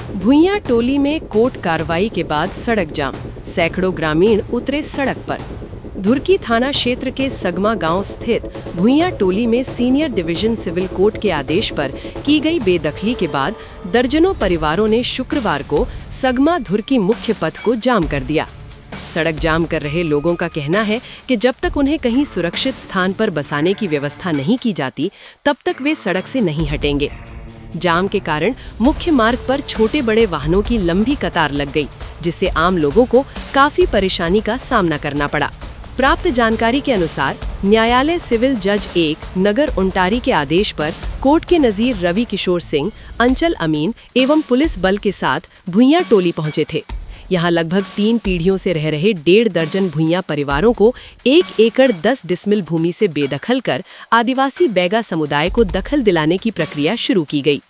भुइयां टोली में कोर्ट कार्रवाई के बाद सड़क जाम, सैकड़ों ग्रामीण उतरे सड़क पर। धुर्की थाना क्षेत्र के सगमा गांव स्थित भुइयां टोली में सीनियर डिवीजन सिविल कोर्ट के आदेश पर की गई बेदखली के बाद दर्जनों परिवारों ने शुक्रवार को सगमा धुर्की मुख्य पथ को जाम कर दिया। सड़क जाम कर रहे लोगों का कहना है कि जब तक उन्हें कहीं सुरक्षित स्थान पर बसाने की व्यवस्था नहीं की जाती, तब तक वे सड़क से नहीं हटेंगे। जाम के कारण मुख्य मार्ग पर छोटे बड़े वाहनों की लंबी कतार लग गई, जिससे आम लोगों को काफी परेशानी का सामना करना पड़ा। प्राप्त जानकारी के अनुसार न्यायालय सिविल जज 1 नगर उंटारी के आदेश पर कोर्ट के नजीर रवि किशोर सिंह, अंचल अमीन एवं पुलिस बल के साथ भुइयां टोली पहुंचे थे। यहाँ लगभग 3 पीढ़ियों से रह रहे 1.5 दर्जन भुइयां परिवारों को 1 एकड़ 10 डिसमिल भूमि से बेदखल कर आदिवासी बैगा समुदाय को दखल दिलाने की प्रक्रिया शुरू की गई।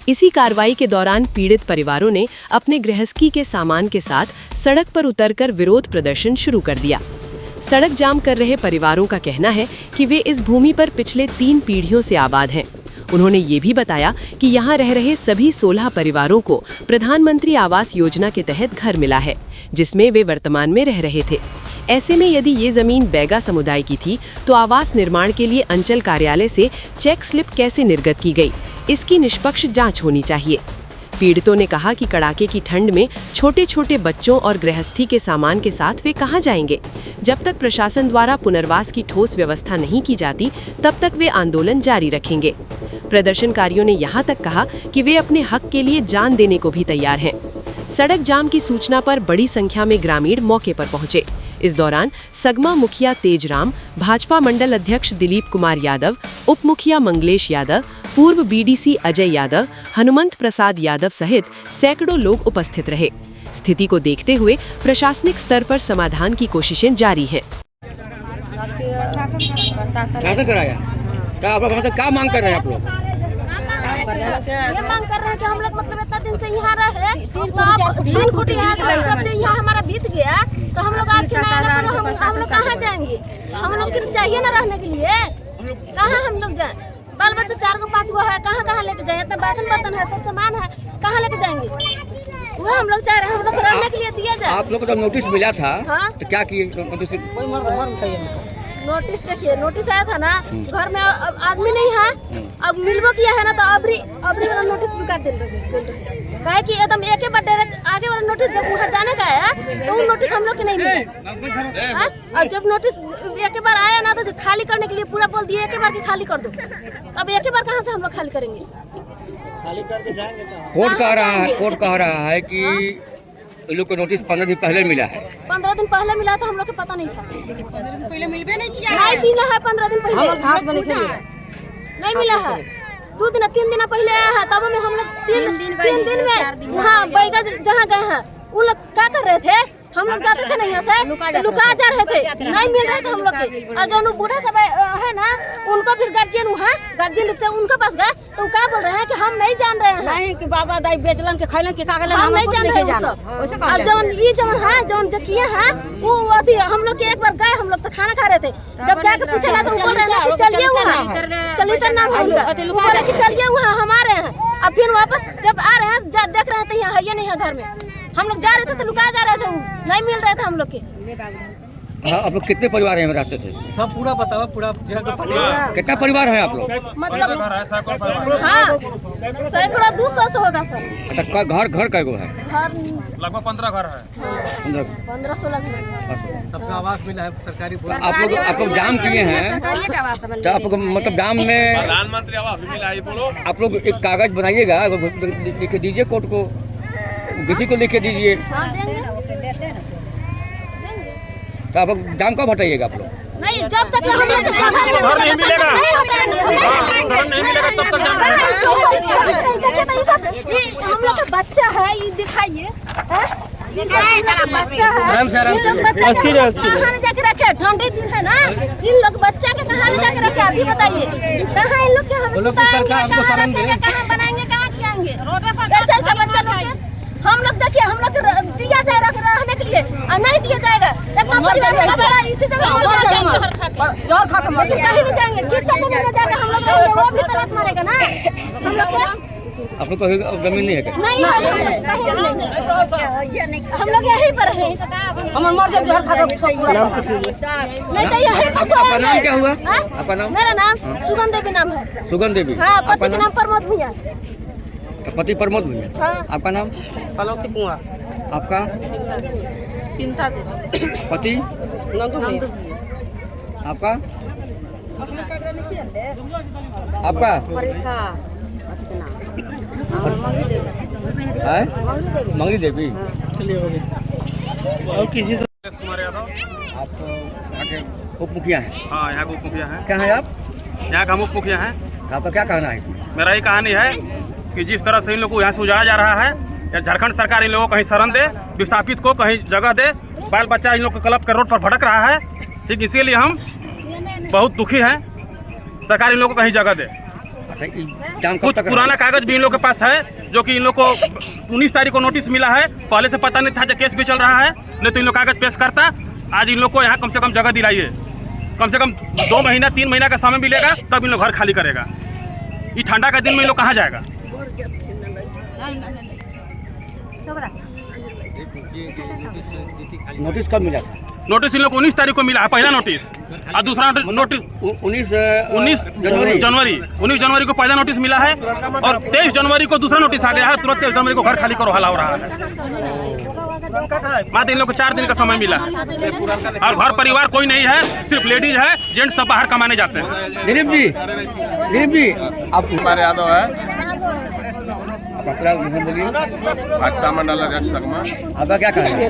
इसी कार्रवाई के दौरान पीड़ित परिवारों ने अपने गृहस्थी के सामान के साथ सड़क पर उतरकर विरोध प्रदर्शन शुरू कर दिया। सड़क जाम कर रहे परिवारों का कहना है कि वे इस भूमि पर पिछले 3 पीढ़ियों से आबाद हैं। उन्होंने ये भी बताया कि यहाँ रह रहे सभी 16 परिवारों को प्रधानमंत्री आवास योजना के तहत घर मिला है, जिसमें वे वर्तमान में रह रहे थे। ऐसे में यदि ये जमीन बैगा समुदाय की थी, तो आवास निर्माण के लिए अंचल कार्यालय से चेक स्लिप कैसे निर्गत की गई, इसकी निष्पक्ष जांच होनी चाहिए। पीड़ितों ने कहा कि कड़ाके की ठंड में छोटे छोटे बच्चों और गृहस्थी के सामान के साथ वे कहां जाएंगे। जब तक प्रशासन द्वारा पुनर्वास की ठोस व्यवस्था नहीं की जाती, तब तक वे आंदोलन जारी रखेंगे। प्रदर्शनकारियों ने यहां तक कहा कि वे अपने हक के लिए जान देने को भी तैयार हैं। सड़क जाम की सूचना पर बड़ी संख्या में ग्रामीण मौके पर पहुंचे। इस दौरान सगमा मुखिया तेजराम, भाजपा मंडल अध्यक्ष दिलीप कुमार यादव, उप मुखिया मंगलेश यादव, पूर्व बीडीसी अजय यादव, हनुमंत प्रसाद यादव सहित सैकड़ों लोग उपस्थित रहे। स्थिति को देखते हुए प्रशासनिक स्तर पर समाधान की कोशिशें जारी हैं। शासन कराया क्या आप लोग क्या मांग कर रहे हैं? आप लोग ये मांग कर रहे हैं कि हम लोग मतलब इतना दिन से यहाँ रहे, तो आप 3 फुट यहाँ जब से यहाँ हमारा बीत गया, तो हम लोग आज के हम लोग कहाँ जाएंगे? हम लोग कितना चाहिए ना रहने के लिए, कहाँ हम लोग जाए? बाल बच्चे 4 को 5 को है, कहाँ लेके जाए? इतना बासन बर्तन है, सब सामान है, कहाँ लेके जाएंगे? वो हम लोग चाह रहे हैं हम लोग को रहने के लिए दिया जाए। आप लोग को जब नोटिस मिला था, हाँ? तो क्या किए? नोटिस देखिए, नोटिस आया था ना, घर में आदमी नहीं है, अब मिलबो किया है ना, तो अबरी वाला नोटिस भी काट दें। काहे कि एकदम एक ही बार डायरेक्ट आगे वाला नोटिस जब वहाँ जाने का है, तो वो नोटिस हम लोग के नहीं मिला। और जब नोटिस एक ही बार आया ना, तो खाली करने के लिए पूरा बोल दिए एक ही बार की खाली कर दो। अब एक ही बार कहाँ से हम लोग खाली करेंगे? खाली करके जाएंगे कोर्ट कह रहा है कि लोग को नोटिस 15 दिन पहले मिला है। 15 दिन पहले मिला था, हम लोग को पता नहीं था। 15 दिन पहले मिलबे नहीं किया है। नहीं मिला है 15 दिन पहले, नहीं मिला है। 2 दिन 3 दिन पहले आया है, तब में हम लोग 3 दिन में वहाँ बैगा जहाँ गए हैं, उन लोग क्या कर रहे थे? हम लोग जाते थे नहीं ऐसे, लुका जा रहे थे, नहीं मिल रहे थे हम लोग के। और जो बूढ़ा सब है ना, उनको फिर गार्जियन रूप से उनके पास गए, तो क्या बोल रहे हैं कि हम नहीं जान रहे हैं, नहीं कि बाबा दाई बेचलन के खैलन के कागलन हम नहीं जान रहे हैं। और जौन जकिए हैं वो अथी हम लोग के एक बार गए, हम लोग तो खाना खा रहे थे, जब जाके पूछे ना तो बोल रहे हैं चलिए वहाँ, चलिए तो नाम है उनका, बोले कि चलिए वहाँ हमारे हैं। अब फिर वापस जब आ रहे हैं, देख रहे हैं तो यहाँ है ये नहीं है घर में। हम लोग जा रहे थे तो लुका जा रहे थे, नहीं मिल रहे थे हम लोग के। हाँ, आप लोग कितने परिवार हैं रास्ते से? सब पूरा बताओ, पूरा कितना परिवार है आप लोग? मतलब हाँ, सैकड़ों 200 से होगा सर। अच्छा, घर कैगो है? घर लगभग 15 घर है। 15-16 घर। सबका आवास मिला है सरकारी। आप लोग जाम किए हैं, तो आप मतलब जाम में प्रधानमंत्री आवास मिला है, बोलो। आप लोग एक कागज बनाइएगा, लिख दीजिए कोर्ट को, किसी को लिख के दीजिए। तो आप जाम कब हटाइएगा आप लोग? नहीं, जब तक हम लोग घर नहीं मिलेगा, तब तक हम लोग का बच्चा है, ये दिखाइए, बच्चा है, कहाँ जाके रखे? ठंडी दिन है ना, इन लोग बच्चा के कहाँ जाके रखे? अभी बताइए, कहाँ इन लोग के हम कहाँ बनाएंगे, कहाँ खिलाएंगे? ऐसा बच्चा लोग हम लोग देखिए, हम लोग दिया जाए रहने के लिए, और नहीं दिया जाएगा। इसी जगह कहीं नहीं जाएंगे, किसका जमीन में जाकर हम लोग रहेंगे? वो भी तलाक मारेगा ना हम लोग के। आप लोग को जमीन नहीं है क्या? नहीं है, कहीं भी नहीं है। हम लोग यहीं पर है। हमारे मर जाए घर खा दो सब पूरा नहीं तो यहीं पर आपका नाम क्या हुआ? हाँ? आपका नाम? मेरा नाम सुगंध देवी नाम है। सुगंध देवी। हाँ, पति के नाम प्रमोद भूया। पति प्रमोद भूया। हाँ। आपका नाम? पलौती कुआं आपका चिंता दे पति? नंदू आपका? आपका? परीक्षा मंगी देवी है? मंगी देवी मंगली देवी। और किसी कुमार यादव। आप यहाँ के उप मुखिया हैं? हाँ, यहाँ के उप मुखिया हैं। क्या है आप? यहाँ का हम उप मुखिया हैं। आपका क्या कहना है इसमें? मेरा ये कहानी है कि जिस तरह से इन लोगों को यहाँ से उजाड़ा जा रहा है, या झारखंड सरकार इन लोगों को कहीं शरण दे, विस्थापित को कहीं जगह दे, बाल बच्चा इन लोग को क्लब के रोड पर भटक रहा है। ठीक, इसीलिए हम बहुत दुखी हैं। सरकार इन लोगों को कहीं जगह दे। अच्छा, जाम कब कुछ तक पुराना कागज भी इन लोग के पास है, जो कि इन लोग को 19 तारीख को नोटिस मिला है। पहले से पता नहीं था, जब केस भी चल रहा है, नहीं तो इन लोग कागज पेश करता। आज इन लोग को यहाँ कम से कम जगह दिलाइए। कम से कम 2 महीना 3 महीना का समय मिलेगा, तब इन लोग घर खाली करेगा। ये ठंडा का दिन में इन लोग कहाँ जाएगा? नोटिस कब मिला था? नोटिस इन लोग को 19 तारीख को मिला है, पहला नोटिस। और दूसरा नोटिस 19 जनवरी को पहला नोटिस मिला है, और 23 जनवरी को दूसरा नोटिस आ गया है। तुरंत 23 जनवरी को घर खाली करो हला हो रहा है। मात्र इन लोग को 4 दिन का समय मिला है, और घर परिवार कोई नहीं है, सिर्फ लेडीज है, जेंट्स सब बाहर कमाने जाते हैं। दिलीप जी आप कुमार यादव है, अपना बोलिए। भाजपा मंडल अध्यक्ष सगमा। आपका क्या कहना है?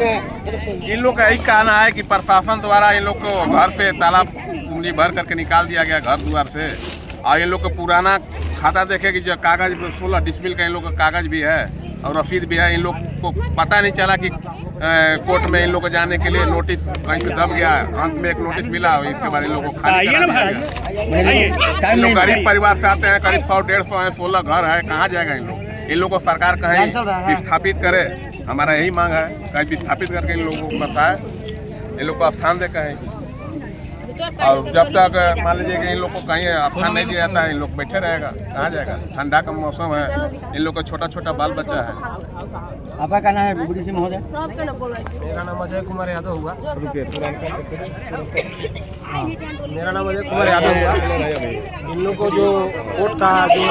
इन लोग का यही कहना है कि प्रशासन द्वारा इन लोग को घर से ताला पूंजी भर करके निकाल दिया गया घर द्वार से। और इन लोग का पुराना खाता देखे कि जो कागज 16 डिसमिल का इन लोग का कागज भी है और रसीद भी है। इन लोग को पता नहीं चला कि कोर्ट में इन लोग को जाने के लिए नोटिस कहीं से दब गया। अंत में एक नोटिस मिला, इसके बाद इन लोग को खाली करा दिया गया। इन लोग गरीब परिवार से आते हैं, करीब 100-150 है, 16 घर है, कहाँ जाएगा इन लोग? इन लोगों को सरकार कहीं विस्थापित करे, हमारा यही मांग है। कहीं विस्थापित करके इन लोगों को बसाए, इन लोग को स्थान दे कहीं। और जब तक मान लीजिए कि इन लोग को कहीं स्थान नहीं दिया जाता है, इन लोग बैठे रहेगा, कहाँ जाएगा? ठंडा का मौसम है, इन लोग का छोटा छोटा बाल बच्चा है। आपका कहना है बुढ़ी सिंह महोदय? मेरा नाम अजय कुमार यादव हुआ। मेरा नाम अजय कुमार यादव हुआ। इन लोग को जो कोर्ट का जो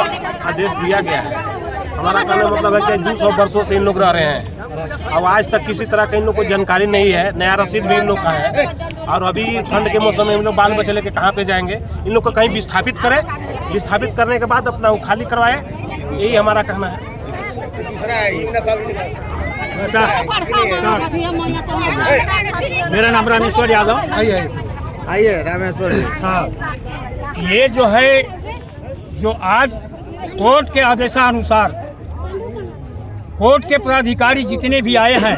आदेश दिया गया है, हमारा कहना मतलब है कि 200 वर्षों से इन लोग रह रहे हैं। अब आज तक किसी तरह का इन लोग को जानकारी नहीं है। नया रसीद भी इन लोग का है, और अभी ठंड के मौसम में इन लोग बाल बच्चे लेके कहाँ पे जाएंगे? इन लोग को कहीं विस्थापित करें, विस्थापित करने के बाद अपना वो खाली करवाए, यही हमारा कहना है। मेरा नाम रामेश्वर यादव। आइए रामेश्वर। हाँ, ये जो है, जो आज कोर्ट के आदेशानुसार कोर्ट के पदाधिकारी जितने भी आए हैं,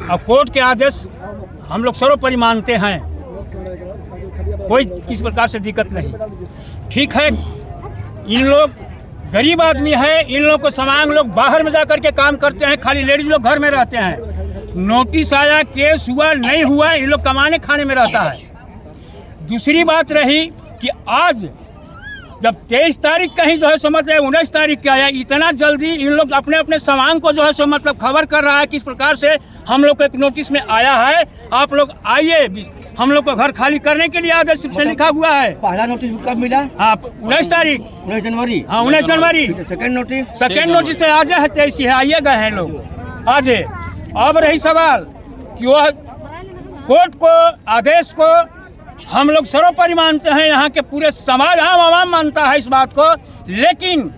और कोर्ट के आदेश हम लोग सर्वोपरि मानते हैं, कोई किसी प्रकार से दिक्कत नहीं। ठीक है, इन लोग गरीब आदमी है, इन लोग को सामान लोग बाहर में जा कर के काम करते हैं, खाली लेडीज लोग घर में रहते हैं। नोटिस आया, केस हुआ नहीं हुआ, इन लोग कमाने खाने में रहता है। दूसरी बात रही कि आज जब 23 तारीख कहीं जो है सो मतलब 19 तारीख का आया, इतना जल्दी इन लोग अपने अपने सामान को जो है सो मतलब खबर कर रहा है किस प्रकार से हम लोग को एक नोटिस में आया है, आप लोग आइए, हम लोग को घर खाली करने के लिए आदेश से लिखा हुआ है। पहला नोटिस कब मिला? हाँ, 19 तारीख, 19 जनवरी। हाँ 19 जनवरी। सेकंड नोटिस तो आज है 23 है, आइए गए हैं लोग आज। अब रही सवाल कि वह कोर्ट को आदेश को हम लोग सर्वोपरि मानते हैं, यहाँ के पूरे समाज आम मानता है इस बात को, लेकिन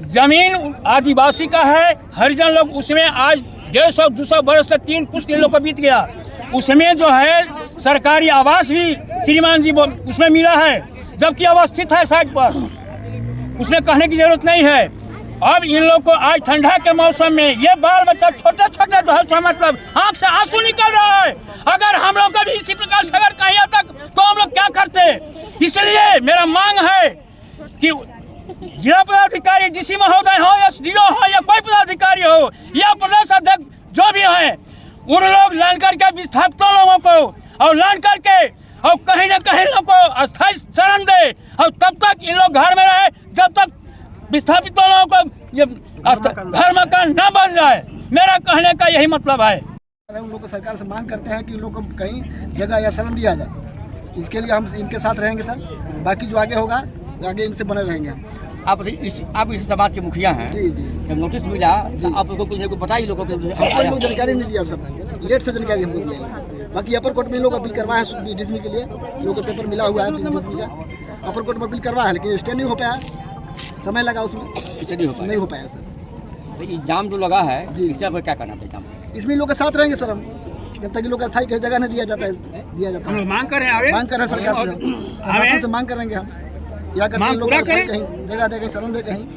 जमीन आदिवासी का है, हरिजन लोग उसमें आज 150-200 बरस से 3 पुश्त इन लोग को बीत गया। उसमें जो है सरकारी आवास भी श्रीमान जी उसमें मिला है, जबकि अवस्थित है साइड पर, उसमें कहने की जरूरत नहीं है। अब इन लोग को आज ठंडा के मौसम में ये बाल बच्चा छोटे छोटे जो है मतलब आँख से आंसू निकल रहा है। अगर हम लोग का भी इसी प्रकार से अगर कहीं तक तो हम लोग क्या करते? इसलिए मेरा मांग है कि जिला पदाधिकारी डीसी महोदय हो या SDO हो या कोई पदाधिकारी हो या प्रदेश अध्यक्ष जो भी है, उन लोग लान करके विस्थापितों लोगों को और लान करके और कहीं न कहीं लोगों को अस्थायी शरण दे, और तब तक इन लोग घर में रहे जब तक विस्थापितों लोगों को ये घर मकान ना बन जाए। मेरा कहने का यही मतलब है। उन लोग को सरकार से मांग करते हैं कि उन लोग को कहीं जगह या शरण दिया जाए। इसके लिए हम इनके साथ रहेंगे सर। बाकी जो आगे होगा आगे इनसे बने रहेंगे हम। आप इस समाज के मुखिया हैं। जी जी। जब नोटिस मिला तो आप लोगों को बताइए लोगों को। कोई लोग जानकारी नहीं दिया सर, लेट से जानकारी हमको दिया। बाकी अपर कोर्ट में लोग अपील करवाए हैं 20 डिसमिल के लिए, लोगों को पेपर मिला हुआ है 20 डिसमिल का। अपर कोर्ट में अपील करवाया है लेकिन स्टे नहीं हो पाया, समय लगा उसमें, नहीं हो पाया सर। तो ये जाम जो लगा है जी। इससे आपको क्या करना चाहिए? इसमें लोग के साथ रहेंगे सर हम, जब तक लोग अस्थायी कहीं जगह नहीं दिया जाता है। मांग कर रहे हैं मांग कर रहे हैं सरकार से, प्रशासन से मांग करेंगे हम, या करके लोग अस्थायी कहीं जगह दे, कहीं शरण दे, कहीं